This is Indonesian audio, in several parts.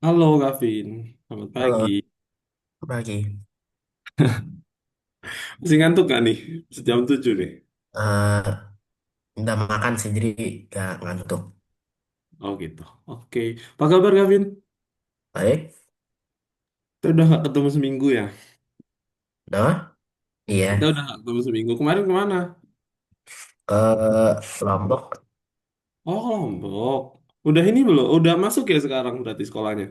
Halo Gavin, selamat pagi. Halo, pagi. Masih ngantuk gak nih? Sejam 7 deh. Eh, udah makan sih, jadi gak ngantuk. Oh gitu. Oke. Apa kabar Gavin? Baik, Kita udah gak ketemu seminggu ya? udah? Kita Iya, udah gak ketemu seminggu. Kemarin kemana? ke Lombok. Oh Lombok. Udah ini belum? Udah masuk ya sekarang berarti sekolahnya?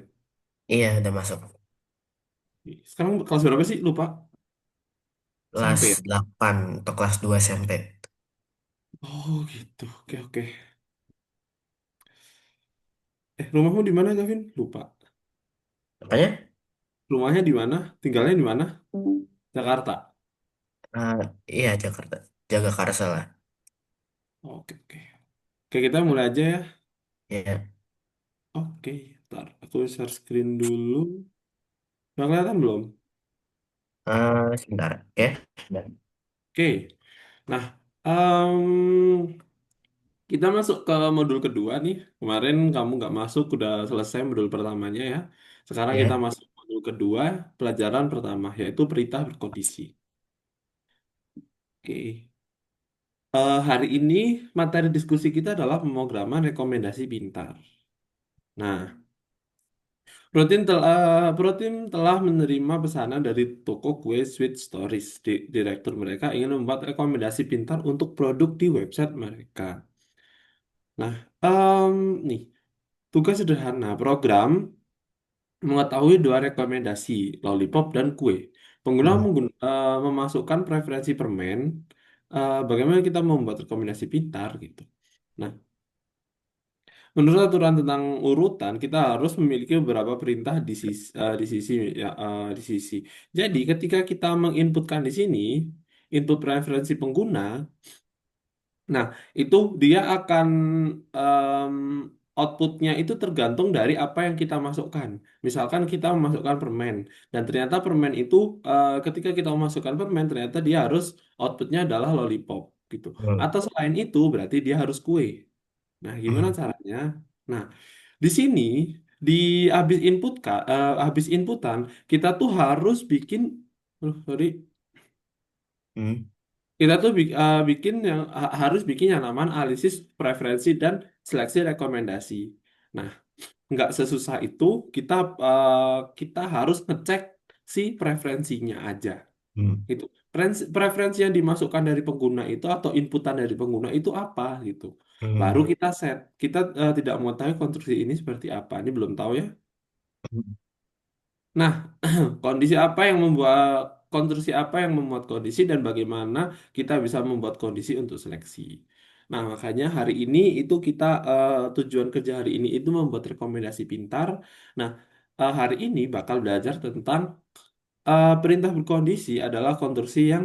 Iya, udah masuk. Sekarang kelas berapa sih? Lupa. Kelas SMP ya? 8 atau kelas 2 SMP. Oh gitu. Oke oke. Rumahmu di mana Gavin? Lupa. Apanya? Rumahnya di mana? Tinggalnya di mana? Jakarta. Eh, iya, Jakarta. Jagakarsa lah. Oke oke. Oke kita mulai aja ya. Iya. Oke. Ntar aku share screen dulu. Udah kelihatan belum? Sebentar. Oke. Sebentar. Oke, nah kita masuk ke modul kedua nih. Kemarin kamu nggak masuk, udah selesai modul pertamanya ya. Sekarang kita Iya. masuk modul kedua, pelajaran pertama, yaitu perintah berkondisi. Oke, hari ini materi diskusi kita adalah pemrograman rekomendasi pintar. Nah, Protein telah menerima pesanan dari toko kue Sweet Stories. Direktur mereka ingin membuat rekomendasi pintar untuk produk di website mereka. Nah, nih, tugas sederhana program mengetahui dua rekomendasi, lollipop dan kue. Pengguna Hmm. memasukkan preferensi permen, bagaimana kita membuat rekomendasi pintar gitu. Nah, menurut aturan tentang urutan, kita harus memiliki beberapa perintah di sisi. Jadi, ketika kita menginputkan di sini, input preferensi pengguna. Nah, itu dia akan em, outputnya itu tergantung dari apa yang kita masukkan. Misalkan kita memasukkan permen, dan ternyata permen itu ketika kita memasukkan permen, ternyata dia harus outputnya adalah lollipop gitu. Hmm. Atau selain itu berarti dia harus kue. Nah, gimana Hmm. caranya? Nah, di sini di habis inputan kita tuh harus bikin, sorry, Hmm. kita tuh bikin harus bikin yang namanya analisis preferensi dan seleksi rekomendasi. Nah, nggak sesusah itu kita kita harus ngecek si preferensinya aja. Hmm. Itu preferensi yang dimasukkan dari pengguna itu atau inputan dari pengguna itu apa gitu. Baru Hmm. kita set. Kita tidak mengetahui konstruksi ini seperti apa. Ini belum tahu ya. Hmm. Nah, kondisi apa yang membuat konstruksi apa yang membuat kondisi dan bagaimana kita bisa membuat kondisi untuk seleksi. Nah, makanya hari ini itu kita tujuan kerja hari ini itu membuat rekomendasi pintar. Nah, hari ini bakal belajar tentang perintah berkondisi adalah konstruksi yang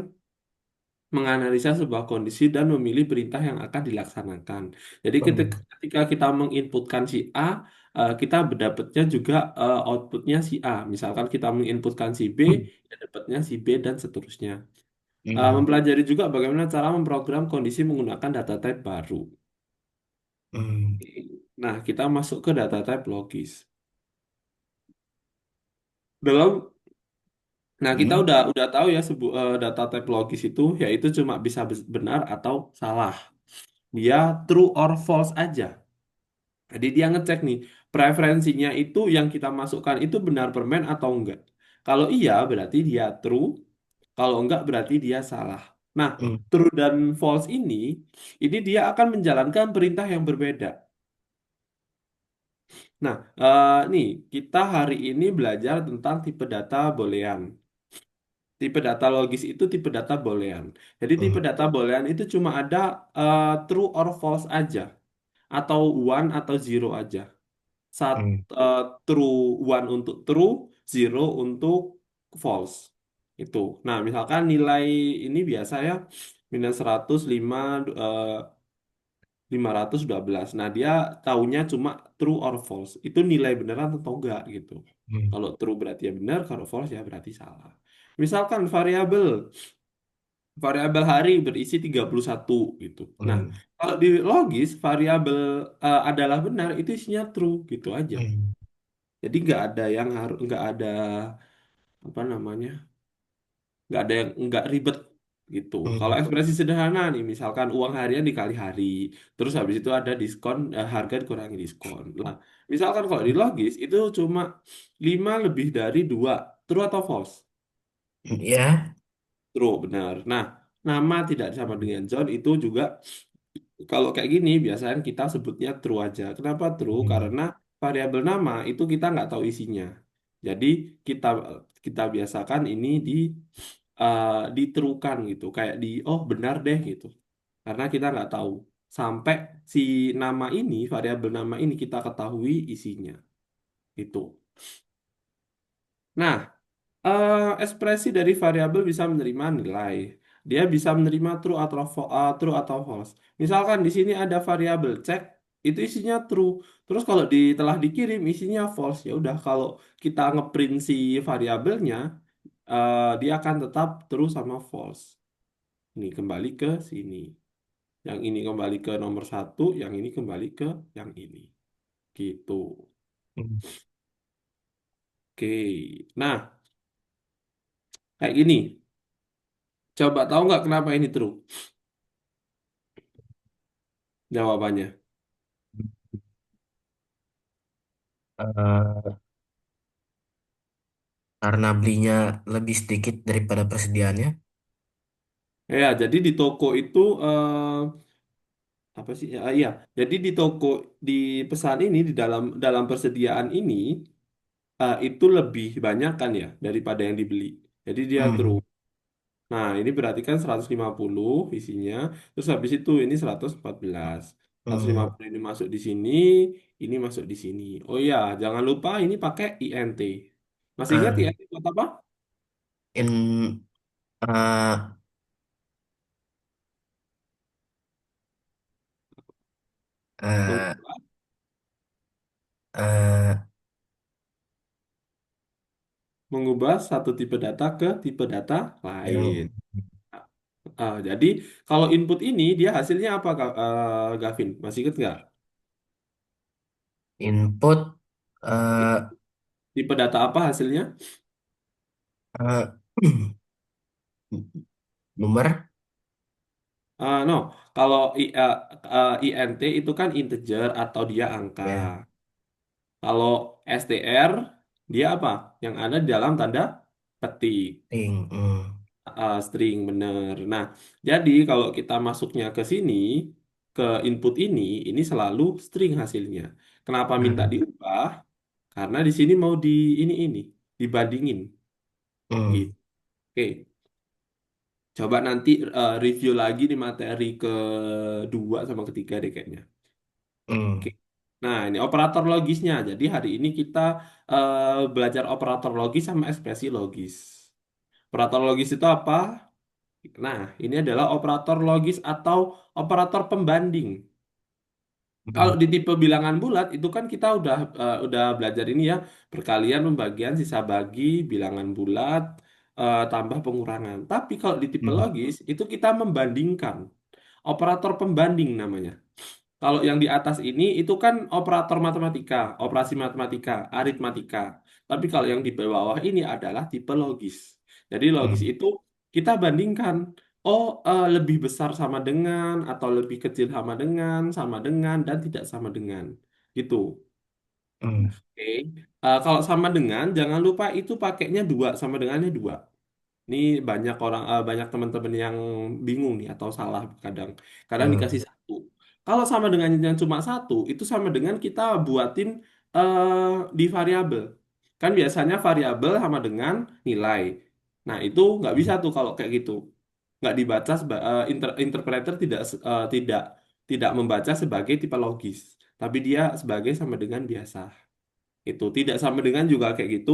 menganalisa sebuah kondisi dan memilih perintah yang akan dilaksanakan. Jadi Hmm. ketika kita menginputkan si A, kita berdapatnya juga outputnya si A. Misalkan kita menginputkan si B, Hmm. ya dapatnya si B dan seterusnya. Hmm. Mempelajari juga bagaimana cara memprogram kondisi menggunakan data type baru. Hmm. Nah, kita masuk ke data type logis. Dalam Nah, kita Hmm. udah tahu ya data type logis itu yaitu cuma bisa benar atau salah. Dia true or false aja. Jadi dia ngecek nih, preferensinya itu yang kita masukkan itu benar permen atau enggak. Kalau iya berarti dia true, kalau enggak berarti dia salah. Nah, Hmm. true dan false ini dia akan menjalankan perintah yang berbeda. Nah, nih kita hari ini belajar tentang tipe data boolean. Tipe data logis itu tipe data boolean. Jadi tipe Hmm. data boolean itu cuma ada true or false aja, atau one atau zero aja. Sat, Hmm. eh, True one untuk true, zero untuk false. Itu. Nah, misalkan nilai ini biasa ya minus 105 eh, 512. Nah, dia taunya cuma true or false. Itu nilai beneran atau enggak gitu. Hmm. Kalau true berarti ya benar, kalau false ya berarti salah. Misalkan variabel hari berisi 31 gitu. Nah, Hmm. kalau di logis variabel adalah benar itu isinya true gitu aja. Hmm. Jadi nggak ada yang harus, nggak ada apa namanya, nggak ada yang nggak ribet gitu. Kalau Hmm. ekspresi sederhana nih, misalkan uang harian dikali hari, terus habis itu ada diskon, harga dikurangi diskon. Lah, misalkan kalau di logis itu cuma 5 lebih dari 2, true atau false? Ya. True, benar. Nah, nama tidak sama dengan John itu juga kalau kayak gini biasanya kita sebutnya true aja. Kenapa true? Hmm. Karena variabel nama itu kita nggak tahu isinya. Jadi kita kita biasakan ini diterukan gitu, kayak oh benar deh gitu. Karena kita nggak tahu sampai si nama ini, variabel nama ini kita ketahui isinya itu. Nah, ekspresi dari variabel bisa menerima nilai. Dia bisa menerima true atau false. Misalkan di sini ada variabel cek, itu isinya true. Terus kalau telah dikirim isinya false, ya udah kalau kita ngeprint si variabelnya, dia akan tetap true sama false. Ini kembali ke sini. Yang ini kembali ke nomor satu, yang ini kembali ke yang ini. Gitu. Hmm. Oke. Nah, kayak gini. Coba tahu nggak kenapa ini true? Jawabannya. Eh, karena belinya lebih sedikit daripada persediaannya. Ya, jadi di toko itu apa sih? Ya, iya. Jadi di toko di pesan ini di dalam persediaan ini itu lebih banyak kan ya daripada yang dibeli. Jadi dia true. Hmm. Nah, ini berarti kan 150 isinya. Terus habis itu ini 114. Hmm. 150 ini masuk di sini, ini masuk di sini. Oh iya, jangan lupa ini pakai INT. Masih ingat Ah, INT buat apa? in eh, eh, Mengubah, eh, mengubah satu tipe data ke tipe data lain. yang Jadi kalau input ini dia hasilnya apa, Gavin? Masih ingat nggak? input I- eh, Tipe data apa hasilnya? eh, nomor No, kalau INT itu kan integer atau dia angka. ya, Kalau STR dia apa? Yang ada di dalam tanda petik. ring. String bener. Nah, jadi kalau kita masuknya ke sini, ke input ini selalu string hasilnya. Kenapa minta Hmm. diubah? Karena di sini mau ini dibandingin. Hmm. Gitu. Oke, coba nanti review lagi di materi kedua sama ketiga deh kayaknya. Oke. Hmm. Nah, ini operator logisnya. Jadi hari ini kita belajar operator logis sama ekspresi logis. Operator logis itu apa? Nah, ini adalah operator logis atau operator pembanding. Kalau Hmm. di tipe bilangan bulat itu kan kita udah belajar ini ya, perkalian, pembagian, sisa bagi, bilangan bulat, tambah pengurangan. Tapi kalau di tipe Hmm. logis itu kita membandingkan, operator pembanding namanya. Kalau yang di atas ini itu kan operator matematika, operasi matematika, aritmatika. Tapi kalau yang di bawah ini adalah tipe logis. Jadi logis Hmm. itu kita bandingkan, lebih besar sama dengan, atau lebih kecil sama dengan, dan tidak sama dengan. Gitu. Hmm. Oke. Kalau sama dengan, jangan lupa itu pakainya dua, sama dengannya dua. Ini banyak teman-teman yang bingung nih atau salah kadang. Kadang dikasih Hmm. satu. Kalau sama dengan yang cuma satu, itu sama dengan kita buatin di variabel. Kan biasanya variabel sama dengan nilai. Nah, itu nggak bisa tuh kalau kayak gitu. Nggak dibaca interpreter tidak membaca sebagai tipe logis, tapi dia sebagai sama dengan biasa. Itu tidak sama dengan juga kayak gitu.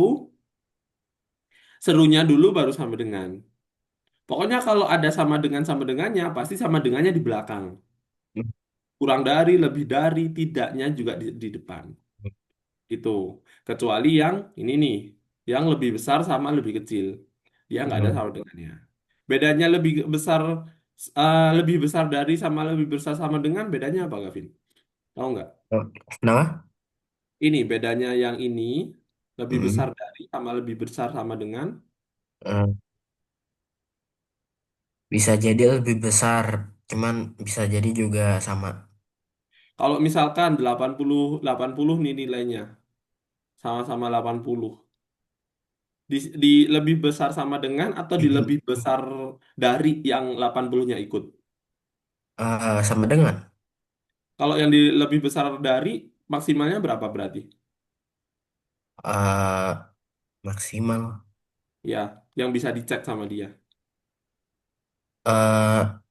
Serunya dulu baru sama dengan. Pokoknya kalau ada sama dengannya, pasti sama dengannya di belakang. Kurang dari, lebih dari, tidaknya juga di depan. Itu. Kecuali yang ini nih, yang lebih besar sama lebih kecil. Dia nggak ada Hmm. sama dengannya. Bedanya lebih besar dari sama lebih besar sama dengan, bedanya apa, Gavin? Tahu nggak? Oh, kenapa? Ini bedanya yang ini. Lebih besar Mm. dari sama lebih besar sama dengan. Eh, Bisa jadi lebih besar, cuman bisa jadi juga sama. Kalau misalkan 80 nih nilainya, sama-sama 80. Di lebih besar sama dengan atau di lebih besar dari yang 80-nya ikut. Sama dengan Kalau yang di lebih besar dari maksimalnya berapa berarti? eh, maksimal Ya, yang bisa dicek sama dia.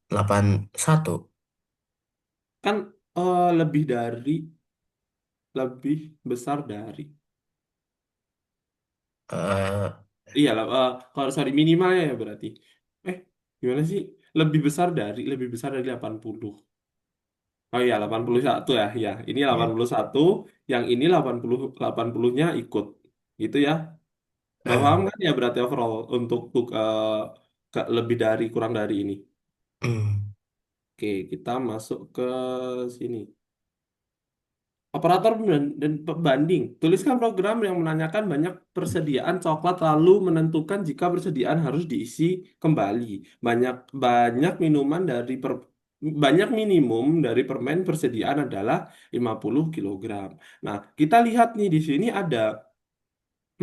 81. Kan lebih besar dari. eh Iya lah, kalau sorry minimalnya ya berarti. Eh, gimana sih? Lebih besar dari 80. Oh iya, 81 ya. Ya, ini ya. 81, yang ini 80-nya ikut. Gitu ya. Udah eh, paham kan ya berarti overall untuk lebih dari kurang dari ini. hmm, Oke, kita masuk ke sini. Operator dan pembanding. Tuliskan program yang menanyakan banyak persediaan coklat lalu menentukan jika persediaan harus diisi kembali. Banyak banyak minuman dari per, banyak minimum dari permen persediaan adalah 50 kilogram. Nah, kita lihat nih di sini ada,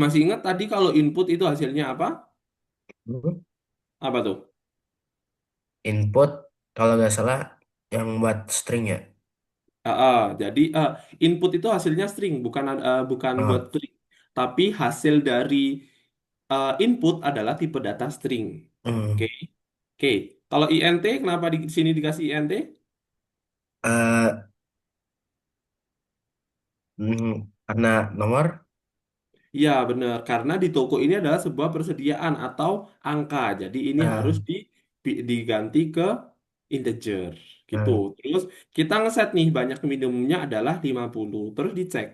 masih ingat tadi kalau input itu hasilnya apa? Apa tuh? Input kalau nggak salah yang buat string ya. Jadi input itu hasilnya string, bukan buat Ah, string. Tapi hasil dari input adalah tipe data string. Oke, hmm. oke. Kalau int, kenapa di sini dikasih int? Eh, karena nomor. Iya, benar. Karena di toko ini adalah sebuah persediaan atau angka. Jadi ini harus eh, diganti ke integer. Gitu. eh, Terus kita ngeset nih banyak minimumnya adalah 50. Terus dicek.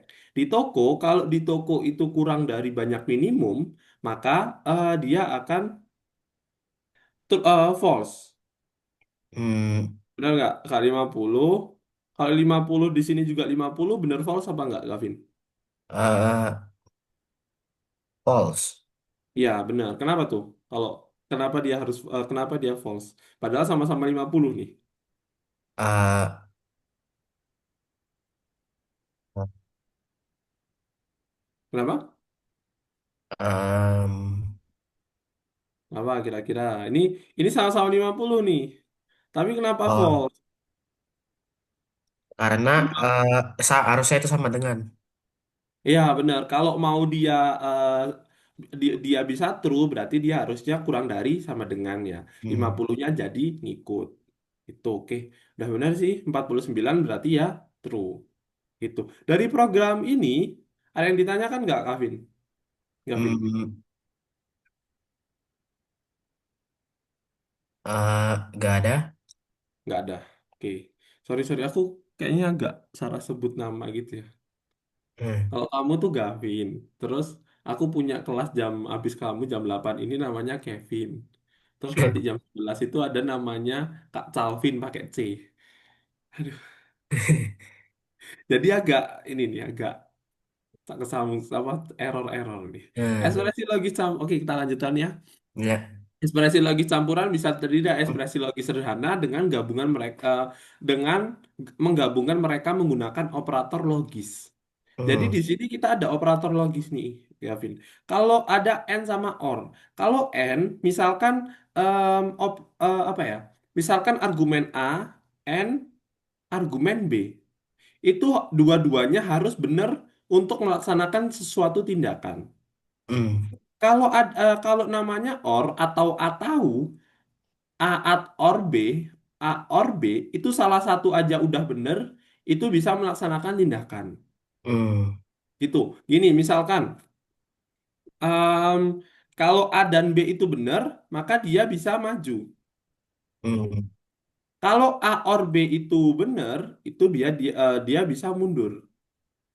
Kalau di toko itu kurang dari banyak minimum, maka dia akan false. hmm, Benar nggak? Kak 50. Kalau 50 di sini juga 50, benar false apa nggak, Gavin? eh, false. Iya, benar. Kenapa tuh? Kalau kenapa dia false? Padahal sama-sama 50 nih. Eh, Kenapa? em, Apa kira-kira? Ini sama-sama 50 nih. Tapi kenapa oh, false? karena harusnya itu sama dengan. Iya, benar. Kalau mau dia bisa true, berarti dia harusnya kurang dari sama dengan ya. lima Hmm, puluhnya jadi ngikut. Itu oke. Udah benar sih. 49 berarti ya true. Gitu. Dari program ini ada yang ditanyakan nggak, Kavin? Gavin? hmm, nggak ada. Nggak ada. Oke. Sorry, sorry. Aku kayaknya agak salah sebut nama gitu ya. Hmm. Kalau kamu tuh Gavin. Terus aku punya kelas habis kamu jam 8 ini namanya Kevin. Terus nanti jam 11 itu ada namanya Kak Calvin pakai C. Aduh. Jadi agak ini nih agak tak kesambung apa error-error nih. Hmm, Ekspresi logis Oke, kita lanjutkan ya. ya. Ekspresi logis campuran bisa terdiri dari ekspresi logis sederhana dengan menggabungkan mereka menggunakan operator logis. Jadi Hmm, di sini kita ada operator logis nih, Gavin. Kalau ada n sama or, kalau n misalkan apa ya? Misalkan argumen A, n argumen B, itu dua-duanya harus benar untuk melaksanakan sesuatu tindakan. hmm, Kalau namanya or atau A or B, A or B itu salah satu aja udah bener, itu bisa melaksanakan tindakan. hmm, Gitu. Gini, misalkan em, kalau A dan B itu benar, maka dia bisa maju. hmm, Kalau A or B itu benar, itu dia bisa mundur.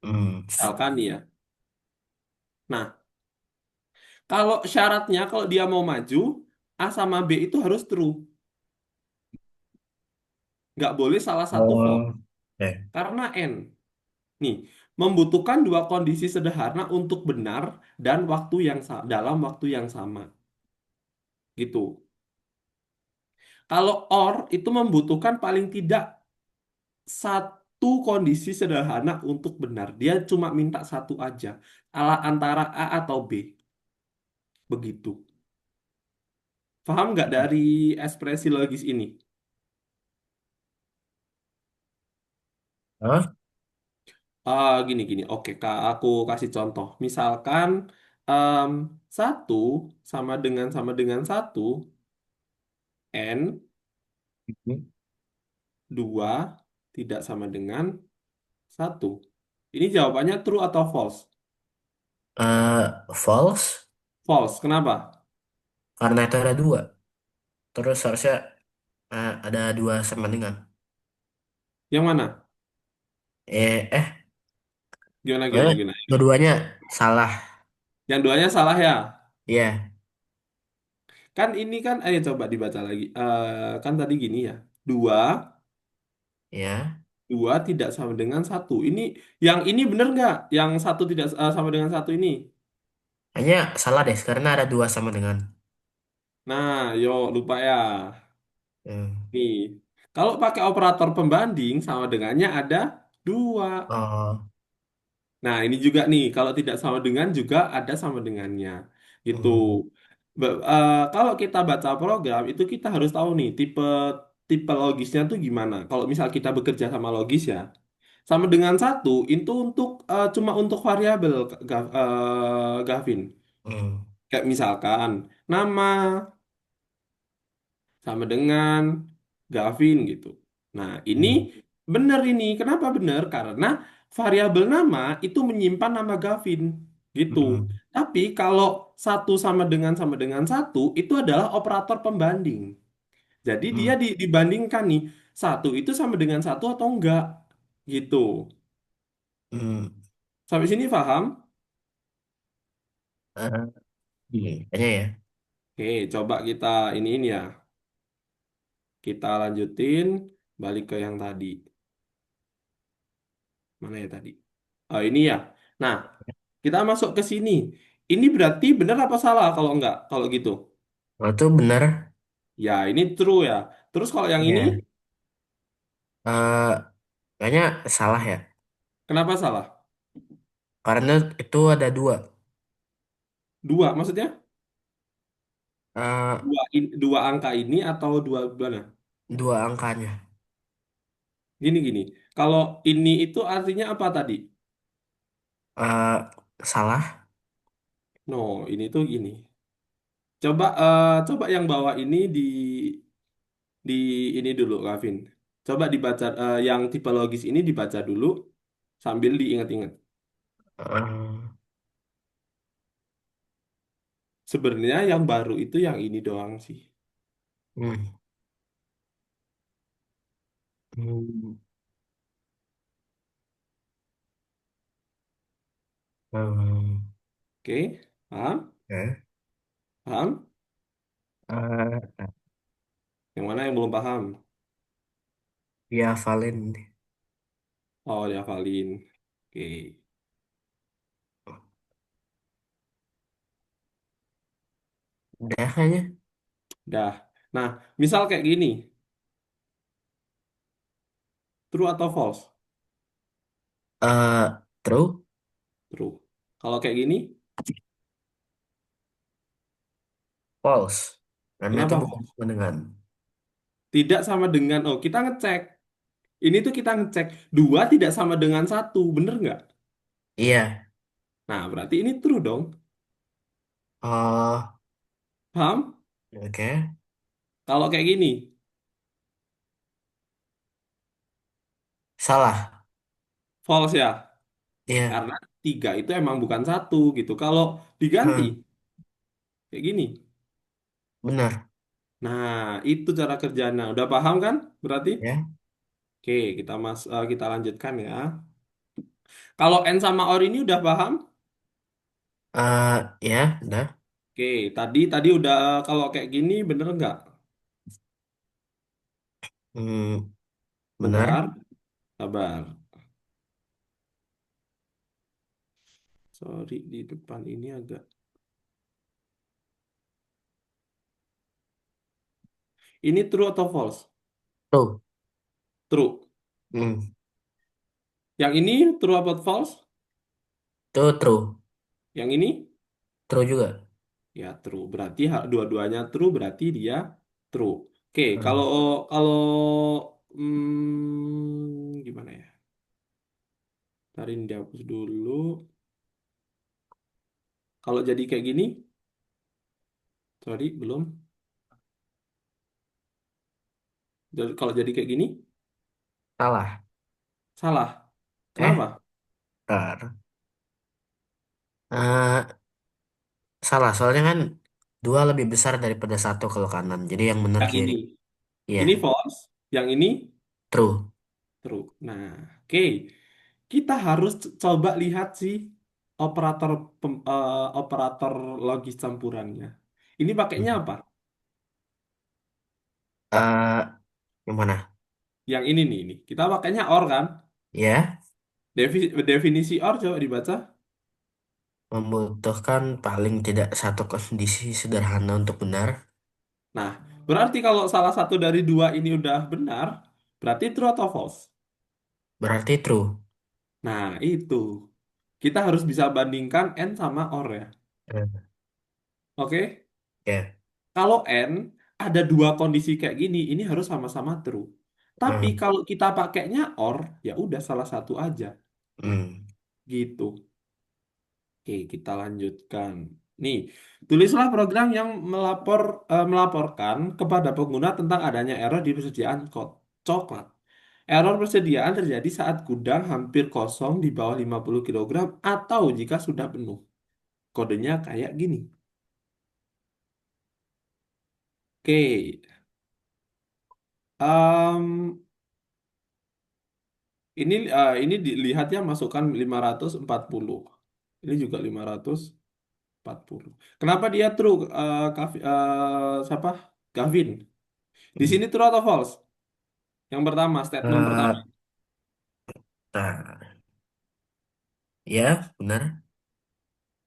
hmm, Misalkan nih ya. Nah, kalau syaratnya kalau dia mau maju, A sama B itu harus true. Nggak boleh salah satu false. oh, eh, Karena N. Nih. membutuhkan dua kondisi sederhana untuk benar dan dalam waktu yang sama. Gitu. Kalau or itu membutuhkan paling tidak satu kondisi sederhana untuk benar. Dia cuma minta satu aja. Antara A atau B. Begitu. Paham nggak dari ekspresi logis ini? Hah? Gini gini. Oke, Kak, aku kasih contoh. Misalkan em, satu sama dengan satu, n Hmm. dua tidak sama dengan satu. Ini jawabannya true atau false? False, False. Kenapa? karena itu ada dua. Terus harusnya ada dua sama dengan. Yang mana? Eh, eh, Gimana gimana gimana? dua-duanya salah. Yang duanya salah ya. Iya, Kan ini kan, ayo coba dibaca lagi. Kan tadi gini ya. Dua, ya. dua tidak sama dengan satu. Yang ini bener nggak? Yang satu tidak sama dengan satu ini. Hanya salah deh, karena ada dua sama dengan. Nah, yo lupa ya. Hmm. Nih, kalau pakai operator pembanding sama dengannya ada dua. Oh, Nah, ini juga nih, kalau tidak sama dengan juga ada sama dengannya. Gitu. hmm, Kalau kita baca program, itu kita harus tahu nih, tipe tipe logisnya tuh gimana. Kalau misal kita bekerja sama logis ya, sama dengan satu, itu cuma untuk variabel, Gavin. hmm, Kayak misalkan, nama sama dengan Gavin gitu. Nah, ini hmm, benar ini. Kenapa benar? Karena variabel nama itu menyimpan nama Gavin gitu. hmm, Tapi kalau sama dengan satu itu adalah operator pembanding. Jadi dia hmm, dibandingkan nih, satu itu sama dengan satu atau enggak gitu. hmm. Sampai sini paham? Ah, iya, kayaknya ya. Oke, coba kita ini ya. Kita lanjutin balik ke yang tadi. Mana ya tadi? Oh, ini ya. Nah, kita masuk ke sini. Ini berarti benar apa salah kalau enggak? Kalau gitu. Kalau itu benar, Ya, ini true ya. Terus kalau yang ini, ya. Eh, Kayaknya salah ya. kenapa salah? Karena itu ada dua. Dua, maksudnya? Eh, Dua angka ini atau dua mana? Dua angkanya. Gini. Kalau ini itu artinya apa tadi? Eh, Salah. No, ini tuh gini. Coba yang bawah ini di ini dulu, Gavin. Coba dibaca yang tipe logis ini dibaca dulu sambil diingat-ingat. Eh, Sebenarnya yang baru itu yang ini doang sih. hmm, hmm, hmm, Oke, paham? ya. Paham? Eh, Yang mana yang belum paham? Ya, Valen. Oh, dihafalin. Oke, Udah kayaknya. dah. Nah, misal kayak gini, true atau false? True, True. Kalau kayak gini, false. Karena itu kenapa bukan false? sama dengan. Tidak sama dengan, oh kita ngecek. Ini tuh kita ngecek, dua tidak sama dengan satu, bener nggak? Iya. Nah, berarti ini true dong. Oh, Paham? oke. Kalau kayak gini, Salah. false ya. Iya. Karena tiga itu emang bukan satu gitu. Kalau diganti, Hmm, kayak gini. Benar. Nah, itu cara kerjanya. Udah paham kan? Berarti? Ya. Oke, kita lanjutkan ya. Kalau N sama OR ini udah paham? Ya, udah. Oke, tadi udah kalau kayak gini bener nggak? Hmm, Bentar, Benar. sabar. Sorry, di depan ini agak. Ini true atau false? True. True. Hmm. Yang ini true atau false? Itu true. Yang ini True juga. ya true. Berarti dua-duanya true berarti dia true. Oke, kalau Hmm. kalau gimana ya? Tarin dihapus dulu. Kalau jadi kayak gini, sorry belum. Kalau jadi kayak gini, Salah. salah. Eh, Kenapa? ntar. Salah, soalnya kan dua lebih besar daripada satu kalau kanan. Jadi yang benar Yang kiri. ini. Iya, Ini false. Yang ini true. true. Nah, oke. Kita harus coba lihat sih operator operator logis campurannya. Ini pakainya Hmm. apa? Eh, yang mana? Yang ini nih, ini. Kita pakainya OR kan? Ya, Definisi OR coba dibaca. membutuhkan paling tidak satu kondisi sederhana untuk benar. Nah, berarti kalau salah satu dari dua ini udah benar, berarti true atau false? Berarti true. Nah, itu. Kita harus bisa bandingkan N sama OR ya. Hmm. Oke? Ya. Kalau N ada dua kondisi kayak gini, ini harus sama-sama true. Tapi Hmm. kalau kita pakainya OR, ya udah salah satu aja. Hmm. Gitu. Oke, kita lanjutkan. Nih, tulislah program yang melaporkan kepada pengguna tentang adanya error di persediaan coklat. Error persediaan terjadi saat gudang hampir kosong di bawah 50 kilogram atau jika sudah penuh. Kodenya kayak gini. Oke, em, ini dilihatnya masukkan 540. Ini juga 540. Kenapa dia true? Siapa? Gavin. Di Hmm. sini true atau false? Yang pertama, statement pertama. Eh, nah, ya, benar.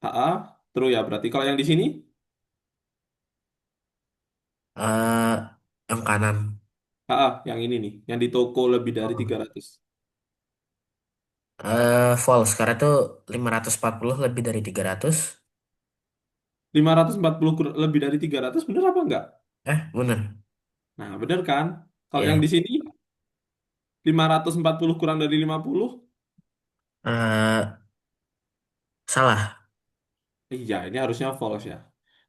HA, true ya berarti. Kalau yang di sini, Eh, yang kanan. HA, yang ini nih, yang di toko lebih dari Oh. 300. False, karena itu 540 lebih dari 300. 540 lebih dari 300 bener apa enggak? Benar. Nah, bener kan? Kalau yang Ya. di sini 540 kurang dari 50, Eh, Salah. iya ini harusnya false ya.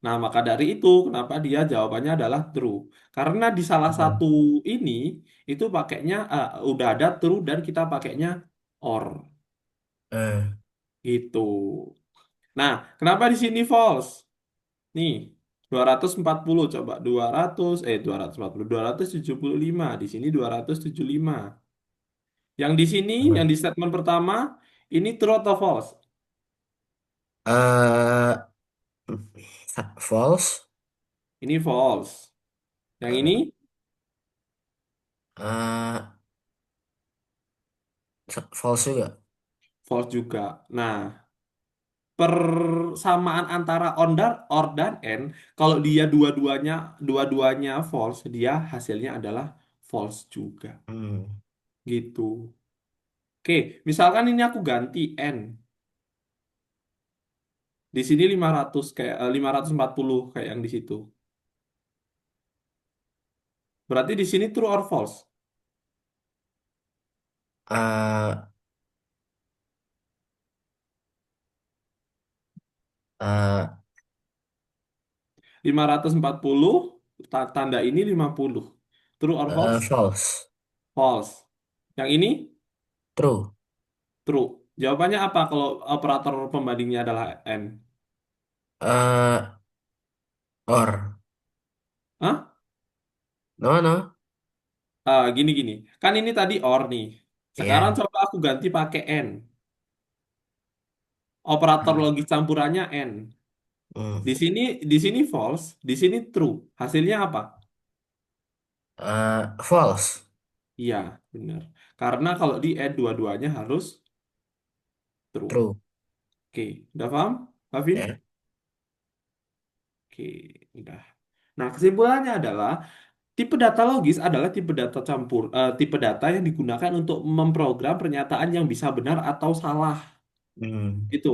Nah, maka dari itu kenapa dia jawabannya adalah true. Karena di salah satu Hmm. ini itu pakainya udah ada true dan kita pakainya or Eh, gitu. Nah, kenapa di sini false? Nih, 240 coba 275 di sini 275. Yang di sini yang di statement pertama ini true atau false? eh, False. Ini false. Yang ini Eh, eh, False juga. false juga. Nah, persamaan antara or dan and kalau dia dua-duanya false, dia hasilnya adalah false juga. Hmm. Gitu. Oke, misalkan ini aku ganti n. Di sini 500 kayak 540 kayak yang di situ. Berarti di sini true or false? Eh, eh, 540 tanda ini 50. True or false? False. False. Yang ini True. true. Jawabannya apa kalau operator pembandingnya adalah n? eh or. Hah? No, no. Gini-gini. Kan ini tadi or nih. Sekarang Ya. coba aku ganti pakai n. Operator logis campurannya n. Hmm. Di sini false, di sini true. Hasilnya apa? False. Iya, benar. Karena kalau di add dua-duanya harus true. True. Oke, udah paham, Gavin? Ya. Oke, udah. Nah, kesimpulannya adalah tipe data logis adalah tipe data tipe data yang digunakan untuk memprogram pernyataan yang bisa benar atau salah. Hmm. Itu.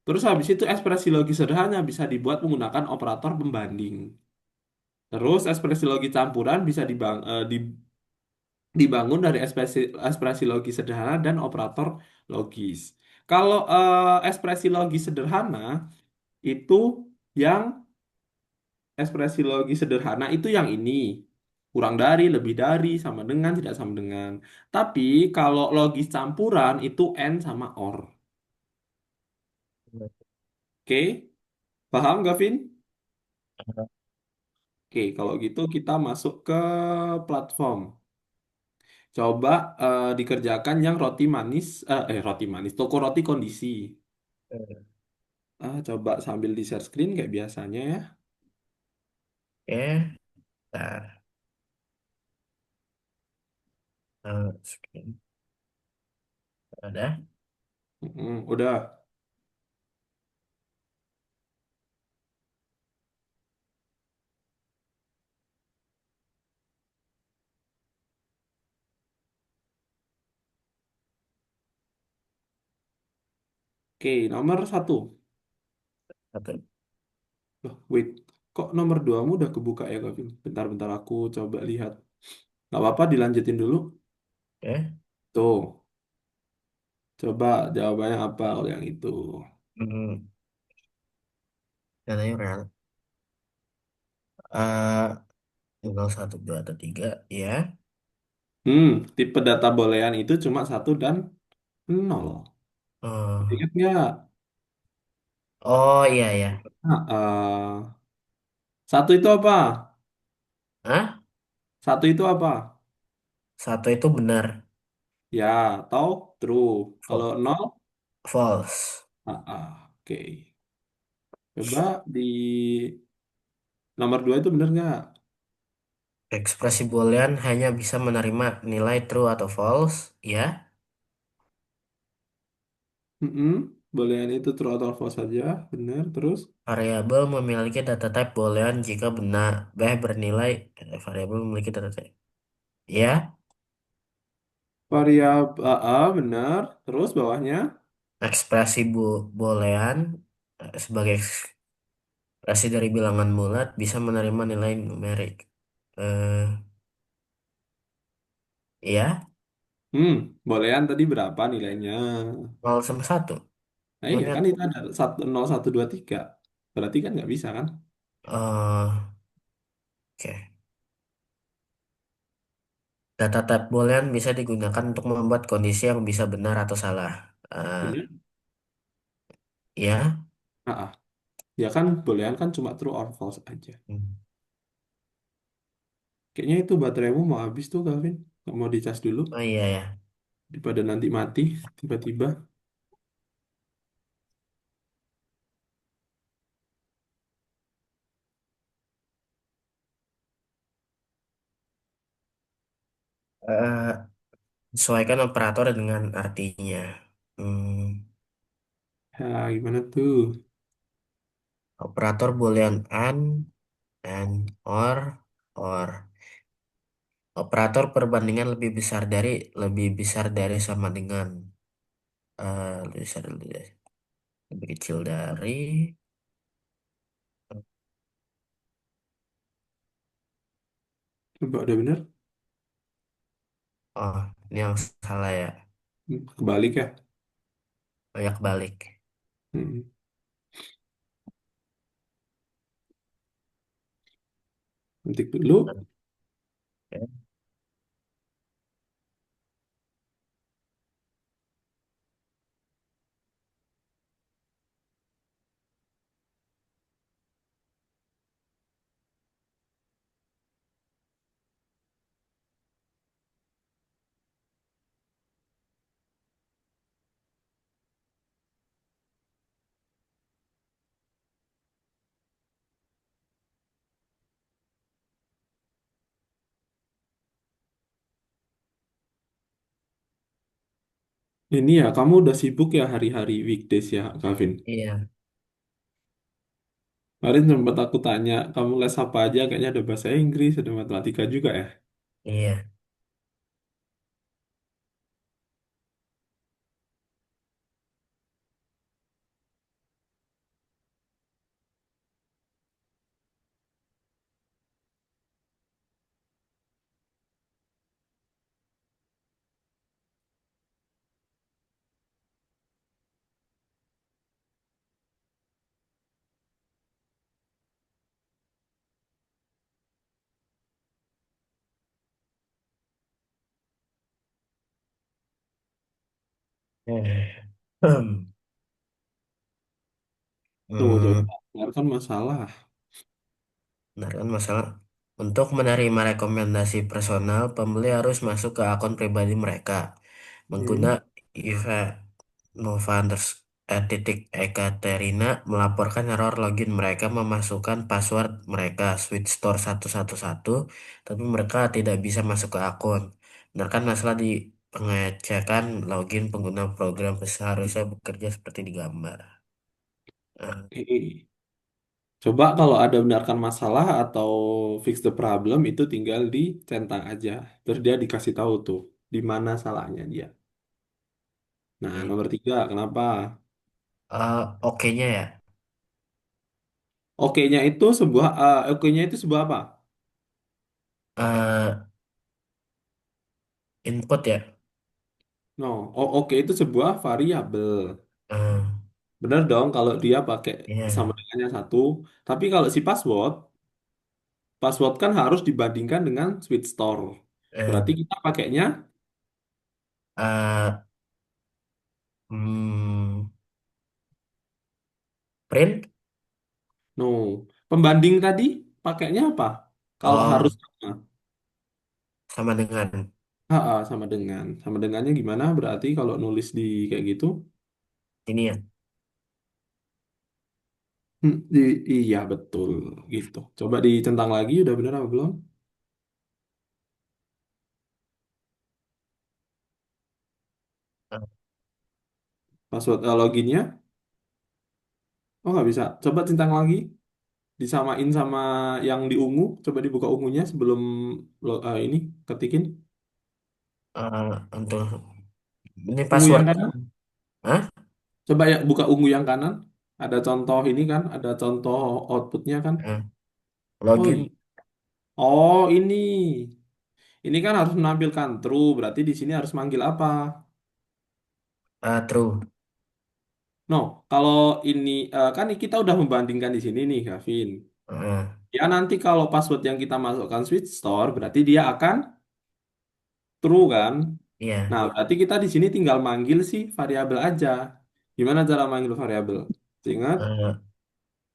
Terus habis itu ekspresi logis sederhana bisa dibuat menggunakan operator pembanding. Terus ekspresi logis campuran bisa dibangun dari ekspresi logis sederhana dan operator logis. Kalau ekspresi logis sederhana itu yang ekspresi logis sederhana itu yang ini. Kurang dari, lebih dari, sama dengan, tidak sama dengan. Tapi kalau logis campuran itu and sama or. Oke, paham Gavin? Oke, kalau gitu kita masuk ke platform. Coba dikerjakan yang roti manis, toko roti kondisi. Coba sambil di share screen kayak biasanya ya. Oke. Nah, screen. Ada. Udah. Oke, nomor satu. Satu. Loh, wait, kok nomor duamu udah kebuka ya, Gavin? Bentar-bentar aku coba lihat. Nggak apa-apa, dilanjutin dulu. Oke. Tuh, coba jawabannya apa kalau yang itu. Hmm. Datanya real. Eh, Tanggal 1, 2, atau 3, ya. Tipe data boolean itu cuma satu dan nol. Oh, Ingat nggak? oh iya ya. Nah, satu itu apa? Hah? Satu itu apa? Satu itu benar. Ya, atau true. Kalau Fo- nol, False. oke. Coba di nomor dua itu bener nggak? Ekspresi Boolean hanya bisa menerima nilai true atau false, ya. Mm-mm. Boolean itu true atau false saja, bener. Terus Variabel memiliki data type Boolean jika benar, bernilai variabel memiliki data type. Ya, variabel benar. Terus bawahnya, ekspresi Boolean sebagai ekspresi dari bilangan bulat bisa menerima nilai numerik. Eh, ya, boolean tadi berapa nilainya? 0 sama 1. Nah iya Makanya, kan itu ada 1, 0, 1, 2, 3. Berarti kan nggak bisa kan? oke. Data type Boolean bisa digunakan untuk membuat kondisi yang bisa benar atau salah. Eh, Bener? ya. Ah, ah. Ya kan boolean kan cuma true or false aja. Hmm. Kayaknya itu bateraimu mau habis tuh, Gavin. Nggak mau dicas dulu Oh iya ya. daripada nanti mati tiba-tiba. Eh, Sesuaikan operator dengan artinya. Hmm, Ya, gimana tuh? Operator Boolean and, or. Operator perbandingan lebih besar dari sama dengan lebih besar lebih kecil dari. Coba udah bener? Oh, ini yang salah ya. Kebalik ya? Banyak balik. Hmm. Ketik dulu. Oke. Ini ya, kamu udah sibuk ya hari-hari weekdays ya, Gavin? Iya, Kemarin sempat aku tanya, kamu les apa aja? Kayaknya ada bahasa Inggris, ada matematika juga ya? iya. Eh, hmm, Tuh, hmm, coba. Kan masalah. benar kan masalah. Untuk menerima rekomendasi personal, pembeli harus masuk ke akun pribadi mereka. Hmm. Pengguna Iva Novanders titik Ekaterina melaporkan error login mereka memasukkan password mereka switch store 111 tapi mereka tidak bisa masuk ke akun. Benarkan masalah di pengecekan login pengguna program seharusnya bekerja seperti di gambar. Eh, Coba kalau ada benarkan masalah atau fix the problem itu tinggal dicentang aja. Terus dia dikasih tahu tuh di mana salahnya dia. Nah, eh, nomor tiga, kenapa? Oke-nya ya. Oke-nya itu sebuah oke-nya itu sebuah apa? Eh, Input ya. No, oke itu sebuah variabel. Eh, Benar dong kalau dia pakai sama ya. dengannya satu. Tapi kalau si password, password kan harus dibandingkan dengan switch store. Eh, Berarti kita pakainya eh, hmm, Print. no. Pembanding tadi pakainya apa? Kalau harus Oh, sama. sama dengan Sama dengan. Sama dengannya gimana? Berarti kalau nulis di kayak gitu. ini ya. Iya betul gitu. Coba dicentang lagi udah bener apa belum? Eh, Password loginnya. Oh nggak bisa. Coba centang lagi. Disamain sama yang di ungu. Coba dibuka ungunya sebelum ini ketikin. untuk ini Ungu password. yang kanan. Hah? Coba ya buka ungu yang kanan. Ada contoh ini kan. Ada contoh outputnya kan. Eh, Oh iya. Login Oh ini. Ini kan harus menampilkan true. Berarti di sini harus manggil apa? true. No, kalau ini kan kita udah membandingkan di sini nih, Gavin. Eh, Ya nanti kalau password yang kita masukkan switch store berarti dia akan true kan? iya. Nah, berarti kita di sini tinggal manggil si variabel aja. Gimana cara manggil variabel? Ingat, Eh,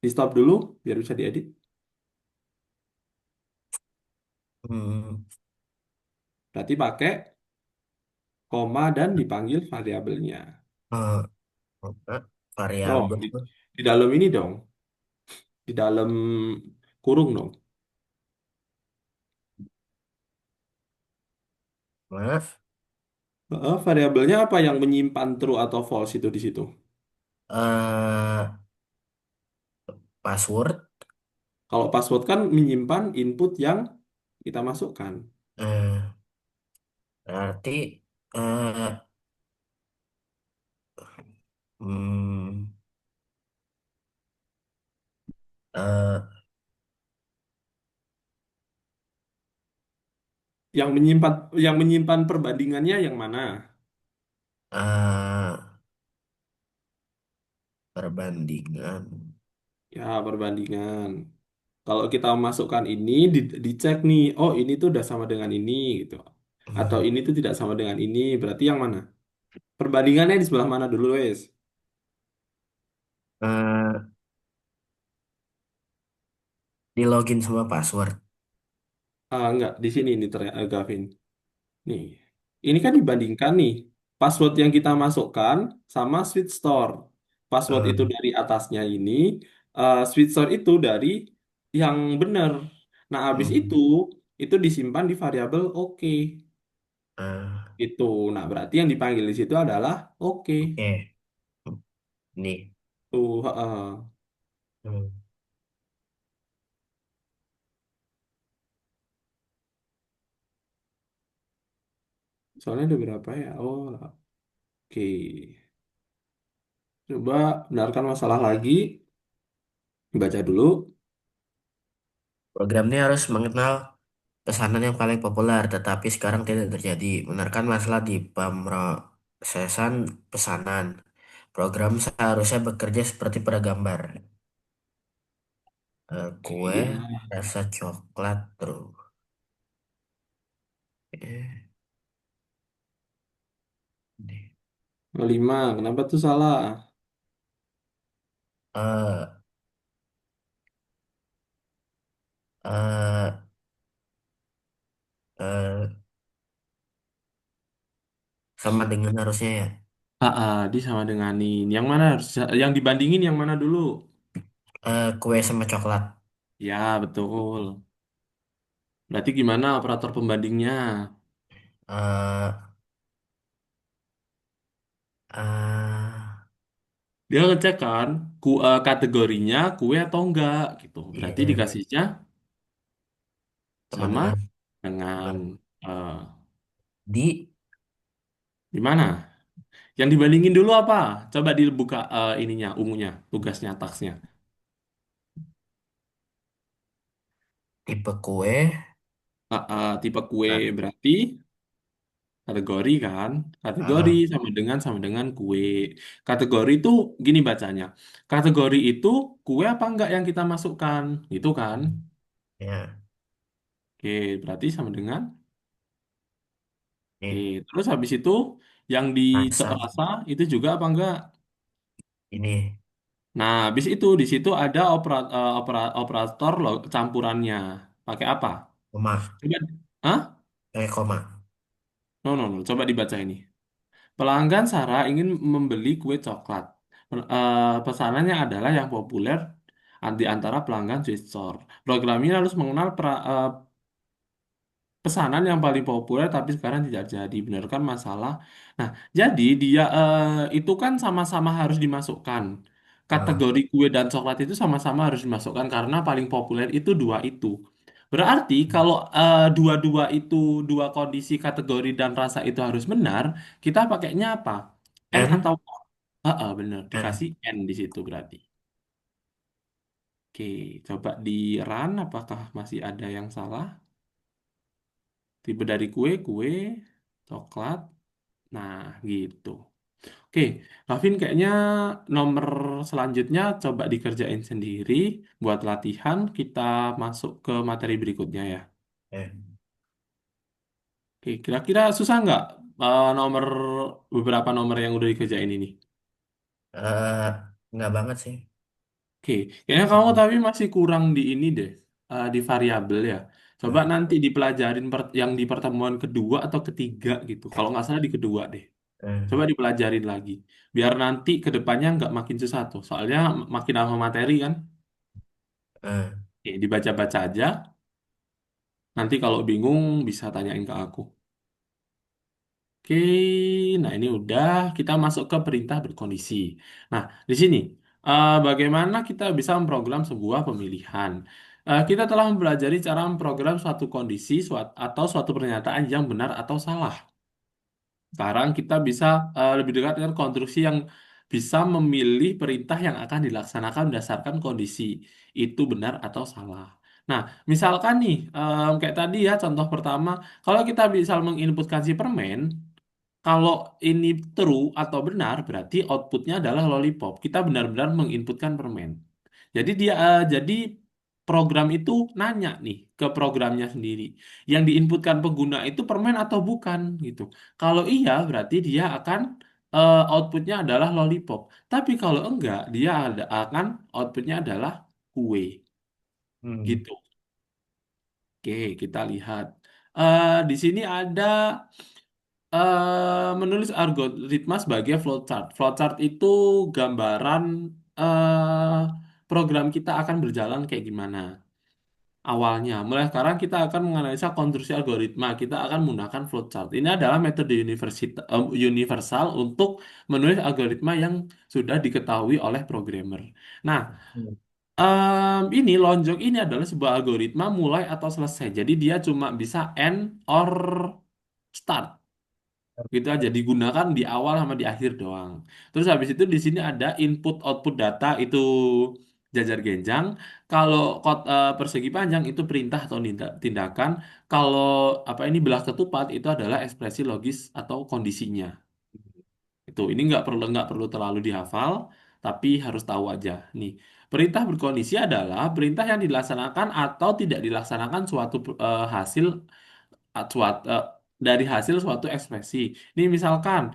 di stop dulu biar bisa diedit. hmm, Berarti pakai koma dan dipanggil variabelnya. eh, Oh, Variabel di dalam ini dong, di dalam kurung dong. maaf. Variabelnya apa yang menyimpan true atau false itu di situ? eh Password. Kalau password kan menyimpan input yang kita masukkan. eh, Berarti eh, hmm, eh, Yang menyimpan perbandingannya yang mana? eh, perbandingan. Ya, perbandingan. Kalau kita masukkan ini, dicek nih, oh ini tuh udah sama dengan ini gitu. Atau Hmm, ini tuh tidak sama dengan ini, berarti yang mana? Perbandingannya di sebelah mana dulu, wes? eh, Di login semua password. Enggak, di sini nih Gavin. Nih, ini kan dibandingkan nih, password yang kita masukkan sama switch store. Password Eh, itu dari atasnya ini, switch store itu dari yang benar. Nah, habis hmm, itu disimpan di variabel oke. Itu. Nah, berarti yang dipanggil di situ adalah oke. Oke. Nih. Tuh, heeh. Hmm. Soalnya ada berapa ya? Oh, oke. Coba benarkan masalah lagi. Baca dulu. Program ini harus mengenal pesanan yang paling populer, tetapi sekarang tidak terjadi. Benarkan masalah di pemrosesan pesanan. Program seharusnya bekerja seperti pada gambar. Oke, Kue ya. rasa coklat terus. Eh, deh. Lima, kenapa tuh salah? eh, eh, eh, sama dengan harusnya ya. Dia sama dengan ini. Yang mana harus yang dibandingin yang mana dulu? Kue sama coklat. Ya, betul. Berarti gimana operator pembandingnya? Eh, ah, Dia ngecek kan kategorinya kue atau enggak gitu. Berarti iya, dikasihnya sama sama dengan dengan sama eh, di di mana? Yang dibandingin dulu apa? Coba dibuka ininya, ungunya, tugasnya, taksnya. tipe kue. Tipe kue Nah, berarti kategori kan? Kategori ah, sama dengan kue. Kategori itu gini bacanya. Kategori itu kue apa enggak yang kita masukkan, gitu kan? ya, Oke, berarti sama dengan. Oke, ini terus habis itu yang di cok rasa rasa itu juga apa enggak? ini Nah, habis itu di situ ada operator campurannya. Pakai apa? koma, Coba. Hah? koma. No, no, no. Coba dibaca ini. Pelanggan Sarah ingin membeli kue coklat. Pesanannya adalah yang populer di antara pelanggan Sweet Store. Program ini harus mengenal pesanan yang paling populer tapi sekarang tidak jadi. Benar kan masalah? Nah, jadi dia itu kan sama-sama harus dimasukkan. Ah, Kategori kue dan coklat itu sama-sama harus dimasukkan karena paling populer itu dua itu. Berarti kalau dua-dua itu dua kondisi kategori dan rasa itu harus benar, kita pakainya apa? N N atau benar dikasih N N di situ berarti. Oke, coba di run apakah masih ada yang salah? Tipe dari kue, kue, coklat. Nah, gitu. Oke, Rafin kayaknya nomor selanjutnya coba dikerjain sendiri buat latihan. Kita masuk ke materi berikutnya ya. N. Oke, kira-kira susah nggak nomor beberapa nomor yang udah dikerjain ini? Eh, nggak banget sih. Oke, kayaknya kamu tapi masih kurang di ini deh, di variabel ya. Coba Eh, nanti dipelajarin yang di pertemuan kedua atau ketiga gitu. Kalau nggak salah di kedua deh. eh, Coba dipelajarin lagi. Biar nanti ke depannya nggak makin susah tuh. Soalnya makin lama materi kan. eh. Oke, dibaca-baca aja. Nanti kalau bingung bisa tanyain ke aku. Oke, nah ini udah kita masuk ke perintah berkondisi. Nah, di sini bagaimana kita bisa memprogram sebuah pemilihan. Kita telah mempelajari cara memprogram suatu kondisi atau suatu pernyataan yang benar atau salah. Sekarang kita bisa lebih dekat dengan konstruksi yang bisa memilih perintah yang akan dilaksanakan berdasarkan kondisi itu benar atau salah. Nah, misalkan nih, kayak tadi ya contoh pertama, kalau kita bisa menginputkan si permen, kalau ini true atau benar, berarti outputnya adalah lollipop. Kita benar-benar menginputkan permen. Jadi program itu nanya nih ke programnya sendiri. Yang diinputkan pengguna itu permen atau bukan gitu. Kalau iya, berarti dia akan outputnya adalah lollipop. Tapi kalau enggak, dia akan outputnya adalah kue Hmm. gitu. Oke, kita lihat. Di sini ada menulis algoritma sebagai flowchart. Flowchart itu gambaran program kita akan berjalan kayak gimana. awalnya. Mulai sekarang kita akan menganalisa konstruksi algoritma. Kita akan menggunakan flowchart. Ini adalah metode universal untuk menulis algoritma yang sudah diketahui oleh programmer. Nah, Hmm. ini lonjong ini adalah sebuah algoritma mulai atau selesai. Jadi dia cuma bisa end or start. Gitu aja digunakan di awal sama di akhir doang. Terus habis itu di sini ada input output data itu jajar genjang. Kalau persegi panjang itu perintah atau tindakan. Kalau apa ini belah ketupat itu adalah ekspresi logis atau kondisinya. Itu ini nggak perlu terlalu dihafal, tapi harus tahu aja. Nih, perintah berkondisi adalah perintah yang dilaksanakan atau tidak dilaksanakan suatu hasil suatu dari hasil suatu ekspresi. Ini misalkan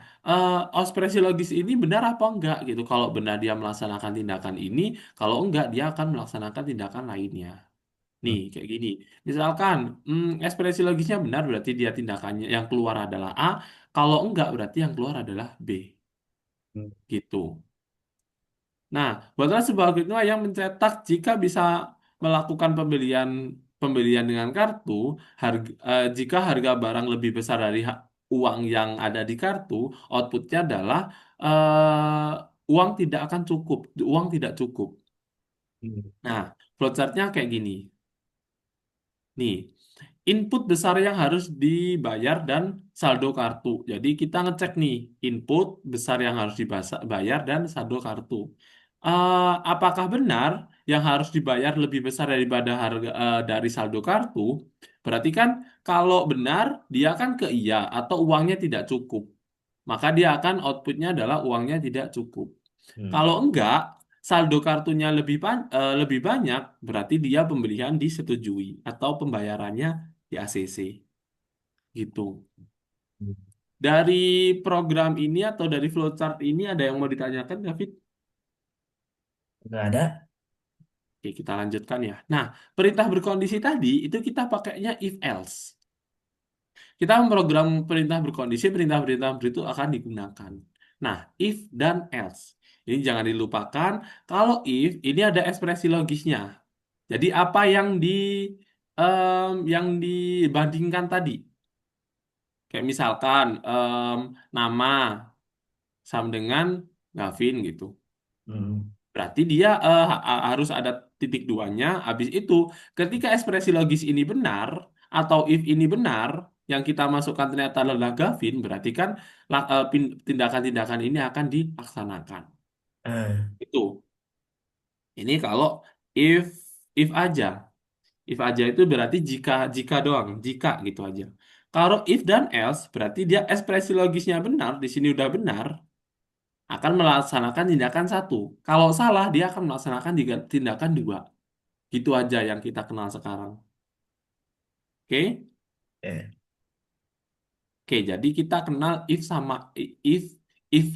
ekspresi logis ini benar apa enggak gitu. Kalau benar dia melaksanakan tindakan ini, kalau enggak dia akan melaksanakan tindakan lainnya. Nih, kayak gini. Misalkan ekspresi logisnya benar berarti dia tindakannya yang keluar adalah A, kalau enggak berarti yang keluar adalah B. Gitu. Nah, buatlah sebuah algoritma yang mencetak jika bisa melakukan pembelian pembelian dengan kartu, jika harga barang lebih besar dari uang yang ada di kartu, outputnya adalah uang tidak akan cukup, uang tidak cukup. Hmm. Nah, flowchartnya kayak gini. Nih, input besar yang harus dibayar dan saldo kartu. Jadi kita ngecek nih, input besar yang harus dibayar dan saldo kartu. Apakah benar yang harus dibayar lebih besar daripada harga dari saldo kartu? Berarti kan kalau benar dia kan ke iya atau uangnya tidak cukup. Maka dia akan outputnya adalah uangnya tidak cukup. Hmm. Kalau enggak, saldo kartunya lebih banyak, berarti dia pembelian disetujui atau pembayarannya di ACC gitu. Hmm. Dari program ini atau dari flowchart ini ada yang mau ditanyakan, David? Nggak ada. Oke, kita lanjutkan ya. Nah, perintah berkondisi tadi itu kita pakainya if else. Kita memprogram perintah-perintah itu akan digunakan. Nah, if dan else. Ini jangan dilupakan, kalau if ini ada ekspresi logisnya. Jadi apa yang dibandingkan tadi? Kayak misalkan nama sama dengan Gavin gitu. Hmm. Berarti dia harus ada titik duanya. Habis itu, ketika ekspresi logis ini benar atau if ini benar, yang kita masukkan ternyata adalah Gavin, berarti kan tindakan-tindakan ini akan dilaksanakan. Ah. Itu. Ini kalau if if aja. If aja itu berarti jika jika doang, jika gitu aja. Kalau if dan else berarti dia ekspresi logisnya benar, di sini udah benar, akan melaksanakan tindakan satu. Kalau salah, dia akan melaksanakan tindakan dua. Gitu aja yang kita kenal sekarang. Oke? Eh. Oke, jadi kita kenal if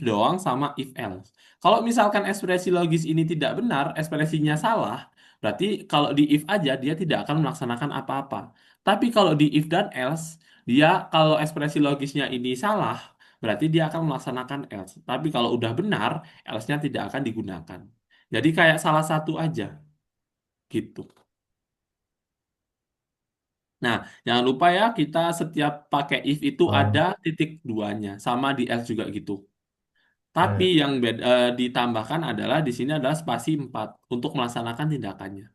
doang sama if else. Kalau misalkan ekspresi logis ini tidak benar, ekspresinya salah, berarti kalau di if aja dia tidak akan melaksanakan apa-apa. Tapi kalau di if dan else, dia kalau ekspresi logisnya ini salah, berarti dia akan melaksanakan else. Tapi kalau udah benar, else-nya tidak akan digunakan. Jadi kayak salah satu aja, gitu. Nah, jangan lupa ya, kita setiap pakai if itu ada Oh. titik duanya, sama di else juga gitu. Tapi Eh. yang ditambahkan adalah di sini adalah spasi 4 untuk melaksanakan tindakannya.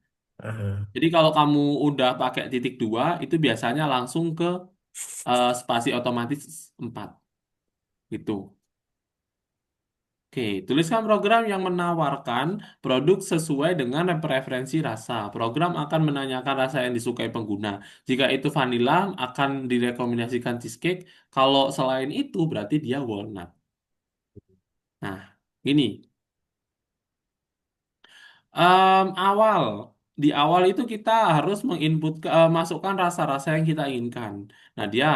Ah. Jadi kalau kamu udah pakai titik dua, itu biasanya langsung ke spasi otomatis 4 gitu. Oke, tuliskan program yang menawarkan produk sesuai dengan preferensi rasa. Program akan menanyakan rasa yang disukai pengguna. Jika itu vanilla, akan direkomendasikan cheesecake. Kalau selain itu, berarti dia walnut. Nah, ini awal di awal itu kita harus masukkan rasa-rasa yang kita inginkan. Nah, dia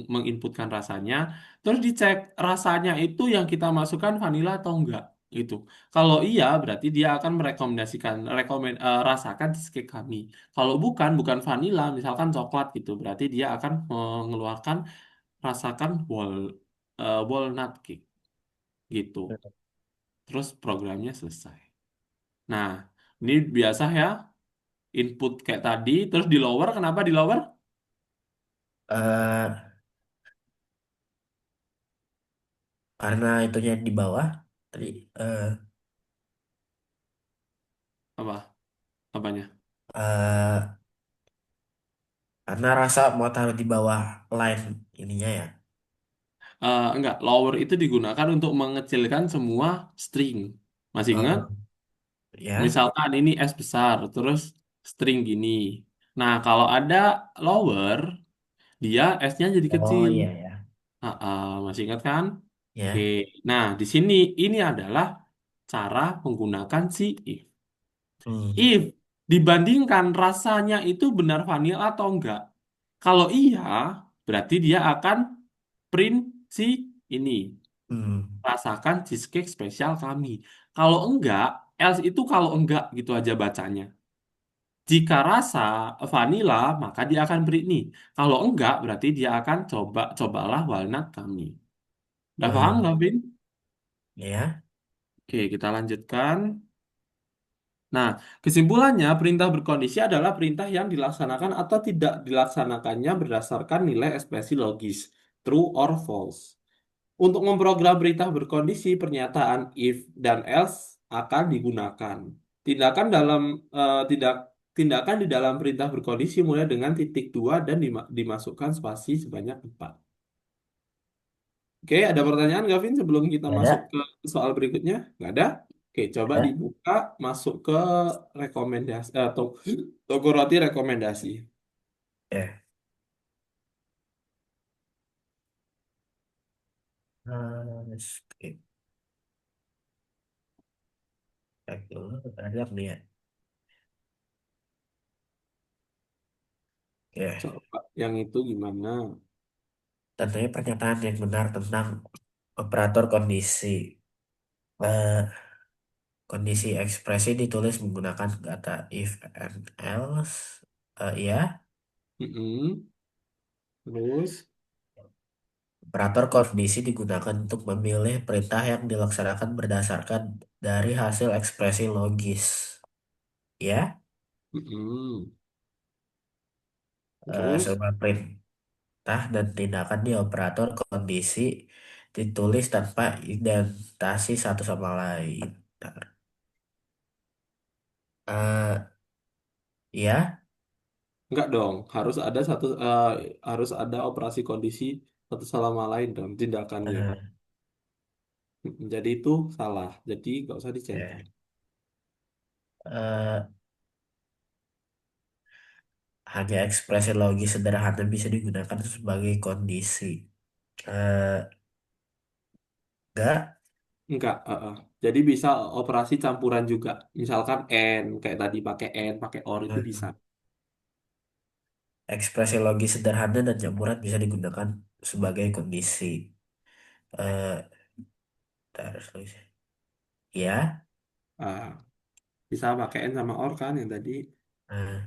menginputkan rasanya, terus dicek rasanya itu yang kita masukkan vanilla atau enggak gitu. Kalau iya, berarti dia akan merekomendasikan rasakan cheesecake kami. Kalau bukan vanilla, misalkan coklat gitu, berarti dia akan mengeluarkan rasakan walnut cake gitu. Terus programnya selesai. Nah, ini biasa ya. input kayak tadi, terus di lower, kenapa di lower? eh karena itunya di bawah tadi, eh Apa? Apanya? eh karena rasa mau taruh di bawah line ininya ya. Enggak, lower itu digunakan untuk mengecilkan semua string. Masih ingat? Oh, ya. Misalkan ini S besar, terus string gini. Nah, kalau ada lower, dia S-nya jadi Oh kecil. iya ya. Masih ingat kan? Oke. Ya. Nah, di sini ini adalah cara menggunakan si if. Hmm. If dibandingkan rasanya itu benar vanilla atau enggak. Kalau iya, berarti dia akan print si ini. Hmm. Rasakan cheesecake spesial kami. Kalau enggak, else itu kalau enggak gitu aja bacanya. Jika rasa vanilla, maka dia akan beri ini. Kalau enggak, berarti dia akan cobalah walnut kami. Udah paham, Eh, Gavin? ya. Oke, kita lanjutkan. Nah, kesimpulannya perintah berkondisi adalah perintah yang dilaksanakan atau tidak dilaksanakannya berdasarkan nilai ekspresi logis, true or false. Untuk memprogram perintah berkondisi, pernyataan if dan else akan digunakan. Tindakan dalam tidak tindakan di dalam perintah berkondisi mulai dengan titik dua dan dimasukkan spasi sebanyak 4. Oke, ada pertanyaan Gavin sebelum kita masuk Ada. ke soal berikutnya? Nggak ada? Oke, coba Ada. dibuka masuk ke rekomendasi atau toko roti rekomendasi. Ya. Skip. Cek dulu. Ada apa nih ya? Ya. Coba yang itu gimana? Tentunya pernyataan yang benar tentang operator kondisi. Eh, Kondisi ekspresi ditulis menggunakan kata if and else. Ya. Mm-mm. Terus, Operator kondisi digunakan untuk memilih perintah yang dilaksanakan berdasarkan dari hasil ekspresi logis. Ya. mm-mm. Terus, Semua perintah dan tindakan di operator kondisi ditulis tanpa indentasi satu sama lain. Bentar. Ya. enggak dong, harus ada operasi kondisi satu sama lain dong tindakannya. eh, Jadi itu salah. Jadi nggak usah ya. dicentek. Eh, Hanya ekspresi logis sederhana bisa digunakan sebagai kondisi. Eh, Enggak. Enggak. Jadi bisa operasi campuran juga. Misalkan and, kayak tadi pakai and, pakai or itu bisa. eh, Ekspresi logis sederhana dan campuran bisa digunakan sebagai kondisi. Eh, Terus logis. Ya. Ah, bisa pakai and sama or kan yang tadi. eh,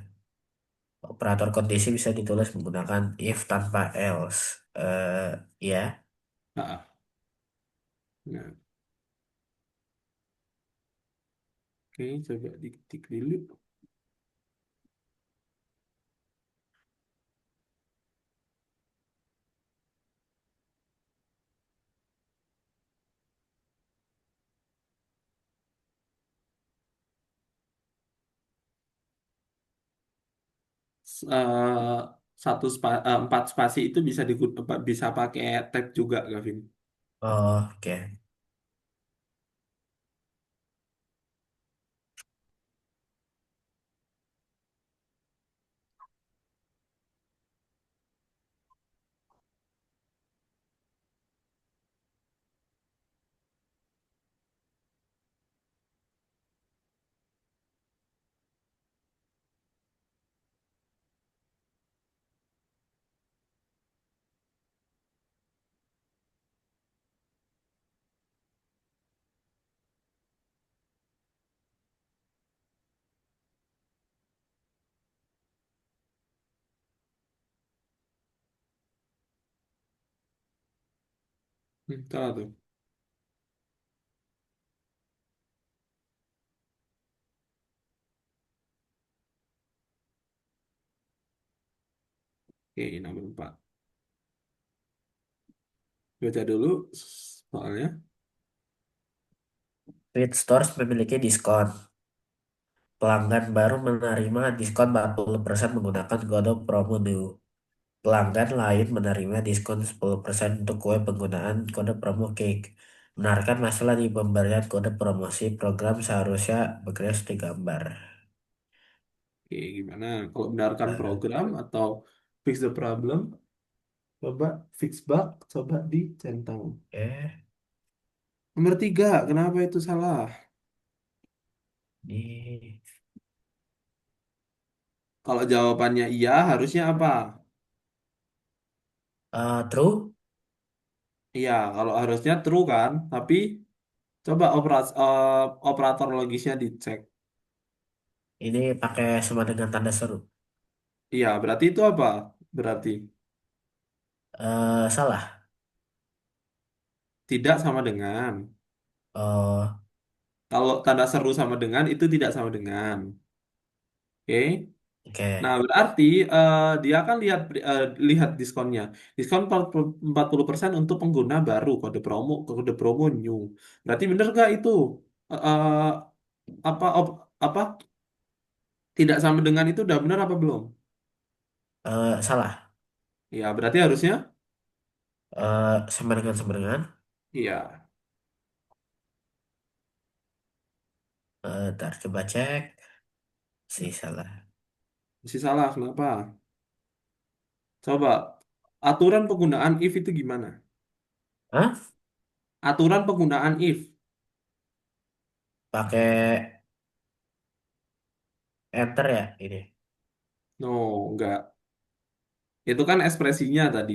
Operator kondisi bisa ditulis menggunakan if tanpa else. Ya. Ah, nah, oke, coba diketik dulu. Eh, empat spasi itu bisa pakai tab juga, Gavin. Oh, oke. Salah tuh. Oke, nomor 4. Baca dulu soalnya. Feed stores memiliki diskon. Pelanggan baru menerima diskon 40% menggunakan kode promo new. Pelanggan lain menerima diskon 10% untuk kue penggunaan kode promo cake. Benarkan masalah di pemberian kode promosi program seharusnya bekerja seperti gambar. Oke, gimana? Kalau benarkan Eh, program atau fix the problem, coba fix bug, coba dicentang. Oke, Nomor 3, kenapa itu salah? di Kalau jawabannya iya, harusnya apa? true. Iya, kalau harusnya true kan, tapi coba operator logisnya dicek. Ini pakai sama dengan tanda seru. Iya, berarti itu apa? Berarti Salah. tidak sama dengan. Oh, Kalau tanda seru sama dengan, itu tidak sama dengan. Oke. Nah, oke. berarti dia kan lihat diskonnya. Diskon 40% untuk pengguna baru kode promo new. Berarti bener gak itu? Eh, eh, apa tidak sama dengan itu udah bener apa belum? Salah. Ya, berarti harusnya Sama dengan. iya. Ntar coba cek. Sih salah. Masih salah, kenapa? Coba aturan penggunaan if itu gimana? Hah? Aturan penggunaan if. Pakai enter ya ini. No, enggak. Itu kan ekspresinya tadi.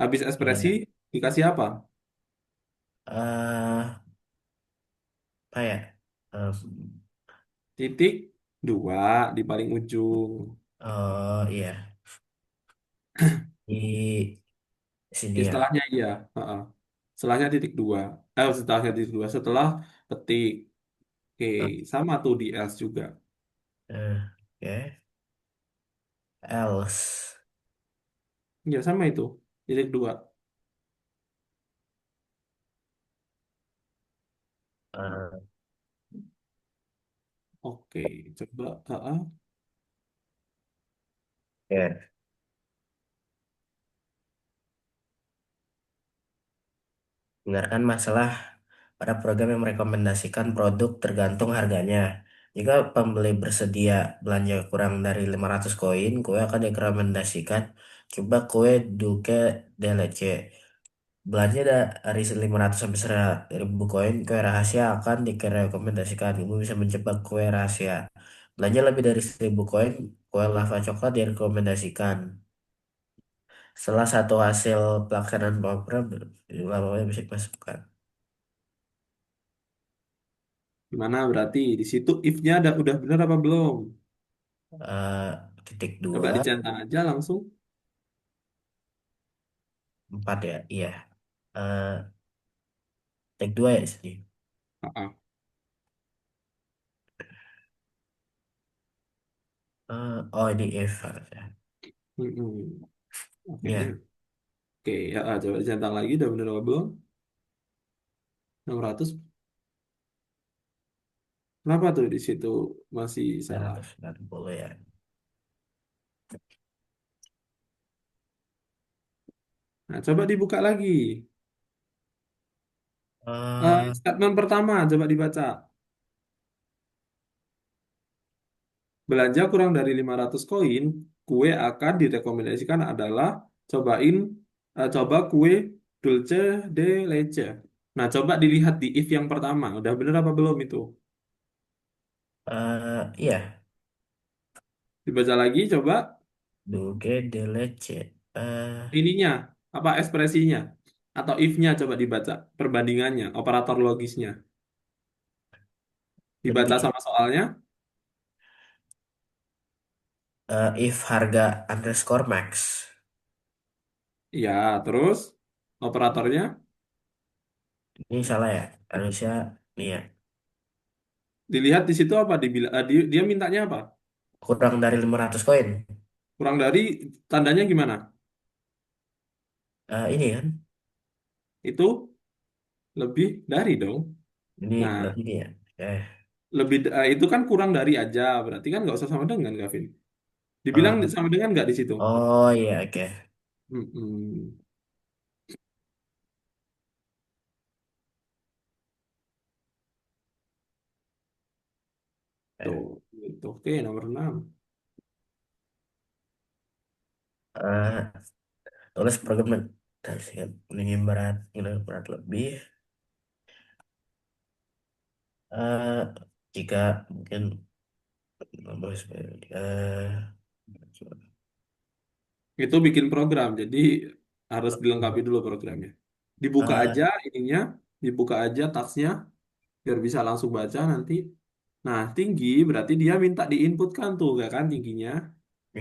Habis ekspresi Iya. dikasih apa? Apa ya? Em, Titik dua di paling ujung. oh iya. Di Di sini ya. setelahnya iya. Heeh. Setelahnya titik dua. Setelahnya titik dua. Setelah petik. Oke, Eh, sama tuh di else juga. Oke. Else. Ya sama itu. Titik dua. Eh, Oke, coba. Heeh. oke. Dengarkan masalah pada program yang merekomendasikan produk tergantung harganya. Jika pembeli bersedia belanja kurang dari 500 koin, kue akan direkomendasikan coba kue Duke DLC. Belanja dari 500 sampai 1.000 koin, kue rahasia akan direkomendasikan. Ibu bisa mencoba kue rahasia. Belanja lebih dari 1.000 koin, kue lava coklat direkomendasikan. Salah satu hasil pelaksanaan program, lava bisa dimasukkan. Gimana berarti? Di situ if-nya udah bener apa belum? eh titik Coba dua dicentang aja langsung. empat ya iya. eh titik dua ya di sini. Heeh. Oh ini if harusnya. Mm-mm. Oke deh. Iya. Oke, ya, coba dicentang lagi udah bener apa belum? 600. Kenapa tuh di situ masih salah? 990 ya. Nah, coba dibuka lagi. eh Statement pertama, coba dibaca. Belanja kurang dari 500 koin, kue akan direkomendasikan adalah cobain, coba kue Dulce de Leche. Nah, coba dilihat di if yang pertama. Udah bener apa belum itu? iya. Dibaca lagi, coba Duge delece. ininya, apa ekspresinya? Atau if-nya coba dibaca, perbandingannya, operator logisnya. Dibaca Lebih. sama soalnya. If harga underscore max. Ya, terus operatornya Ini salah ya. Harusnya nih ya. dilihat di situ apa? Dia mintanya apa? Kurang dari 500 koin. Kurang dari tandanya gimana? Ini kan, Itu lebih dari dong. ini Nah, berarti ini ya. Eh, itu kan kurang dari aja, berarti kan nggak usah sama dengan, Gavin. Dibilang eh, sama dengan nggak di situ? oh iya, oke. Mm-mm. Eh, Tuh, itu. Oke, nomor 6. eh, Tulis program ini berat, ini berat lebih. eh Jika mungkin Itu bikin program, jadi harus dilengkapi dulu programnya. Dibuka eh aja ininya, dibuka aja taksnya, biar bisa langsung baca nanti. Nah, tinggi berarti dia minta diinputkan tuh, gak kan tingginya?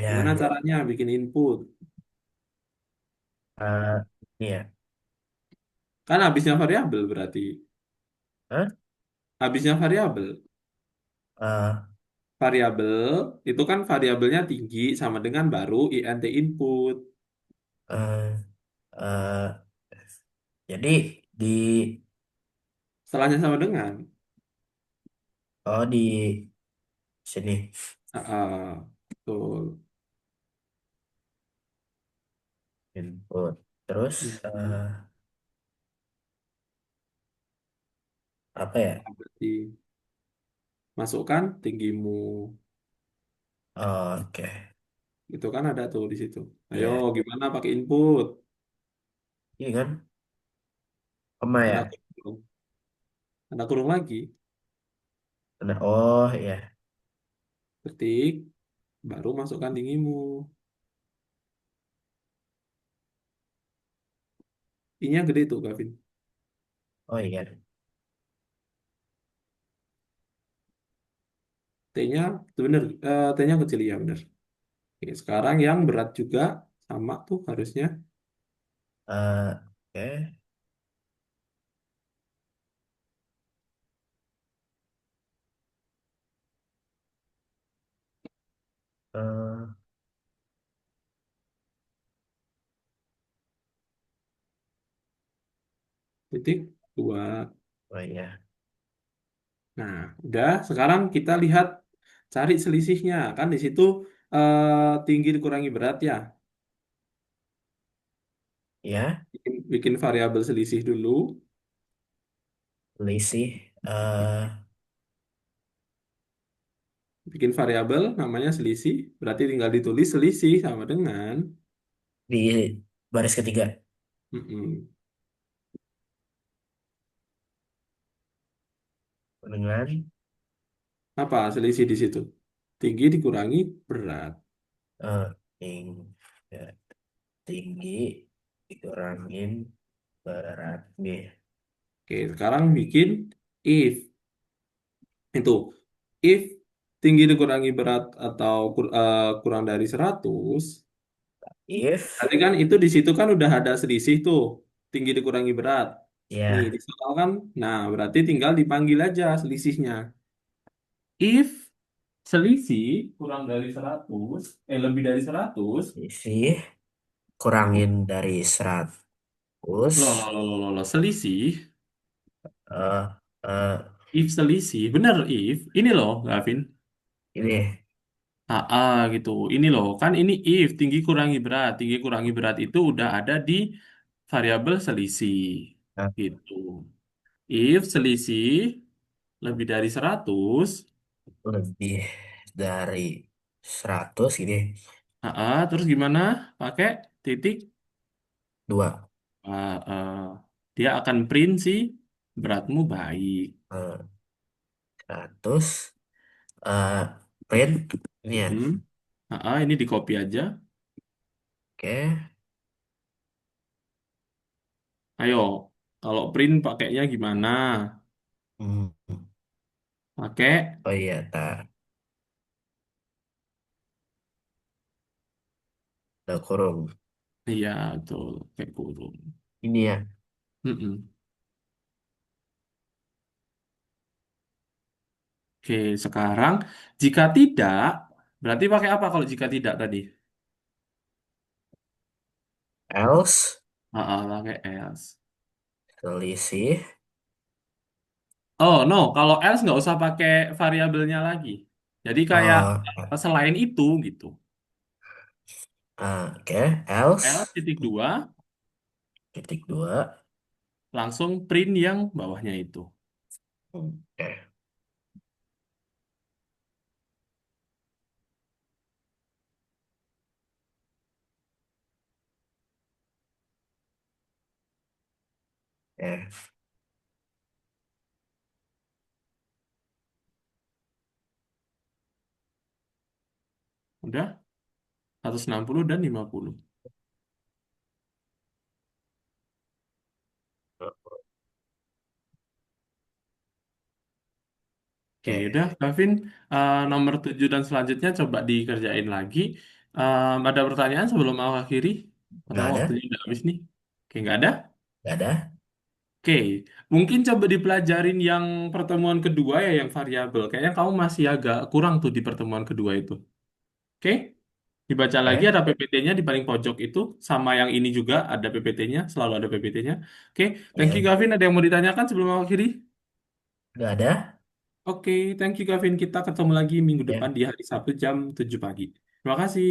Gimana ya, caranya bikin input? eh ini ya. Kan habisnya variabel berarti. Hah? Habisnya variabel. eh Variabel itu kan variabelnya tinggi sama dengan baru int input. eh eh, jadi di Setelahnya sama dengan. di sini Betul. input terus Mhm. apa ya? Berarti masukkan tinggimu. Oke, Itu kan ada tuh di situ. Ayo, ya, gimana pakai input? ini kan koma Tanda ya. kurung. Tanda kurung lagi. Oh ya. Ketik, baru masukkan tinggimu. I-nya gede tuh, Gavin. Oh iya. T-nya, tuh bener. T-nya kecil, ya bener. Oke, sekarang yang berat juga. Sama tuh harusnya. Oke. eh, Titik, dua. oh iya. Nah, udah. Sekarang kita lihat cari selisihnya. Kan di situ tinggi dikurangi berat ya. Ya, Bikin variabel selisih dulu. selisih eh Bikin variabel namanya selisih. Berarti tinggal ditulis selisih sama dengan. di baris ketiga Mm-mm. dengan Apa selisih di situ? Tinggi dikurangi berat. tinggi, tinggi dikurangin berat B. Oke, sekarang bikin if. Itu. If tinggi dikurangi berat atau kurang dari 100. If Berarti kan itu di situ kan udah ada selisih tuh. Tinggi dikurangi berat. Nih, ya disoalkan. Nah, berarti tinggal dipanggil aja selisihnya. If selisih kurang dari 100, lebih dari 100. selisih kurangin dari 100. Loh, loh, loh, loh, loh, loh. Selisih, eh eh, if selisih, bener if. Ini loh, Gavin. ini Gitu. Ini loh, kan ini if, tinggi kurangi berat. Tinggi kurangi berat itu udah ada di variabel selisih. eh, Gitu. If selisih lebih dari 100, lebih dari 100 ini terus gimana? Pakai titik, dua. ah, ah. Dia akan print sih beratmu baik. 100 eh print ini ya. Mm-mm. Ini di copy aja. Oke. Ayo, kalau print pakainya gimana? Hmm. Pakai, Oh iya, tak ada kurung. iya, tuh, kayak kurung. Ini ya. Mm-mm. Oke, sekarang jika tidak, berarti pakai apa kalau jika tidak tadi? else, Pakai else. selisih. Oh no, kalau else nggak usah pakai variabelnya lagi. Jadi kayak Oh, selain itu gitu. oke, else, Else titik dua, titik dua. langsung print yang bawahnya itu. Oke, oke, Udah 160 dan 50. Oke, oke. udah, Gavin. Nomor 7 dan selanjutnya coba dikerjain lagi. Ada pertanyaan sebelum aku akhiri? Karena Nggak ada, waktunya udah habis nih. Oke, nggak ada? nggak ada. Oke, mungkin coba dipelajarin yang pertemuan kedua ya, yang variabel. Kayaknya kamu masih agak kurang tuh di pertemuan kedua itu. Oke, dibaca lagi Oke, ada PPT-nya di paling pojok itu. Sama yang ini juga ada PPT-nya, selalu ada PPT-nya. Oke, thank you ya, Gavin. Ada yang mau ditanyakan sebelum aku akhiri? nggak ada. Oke, thank you Gavin. Kita ketemu lagi minggu depan Ya. di hari Sabtu jam 7 pagi. Terima kasih.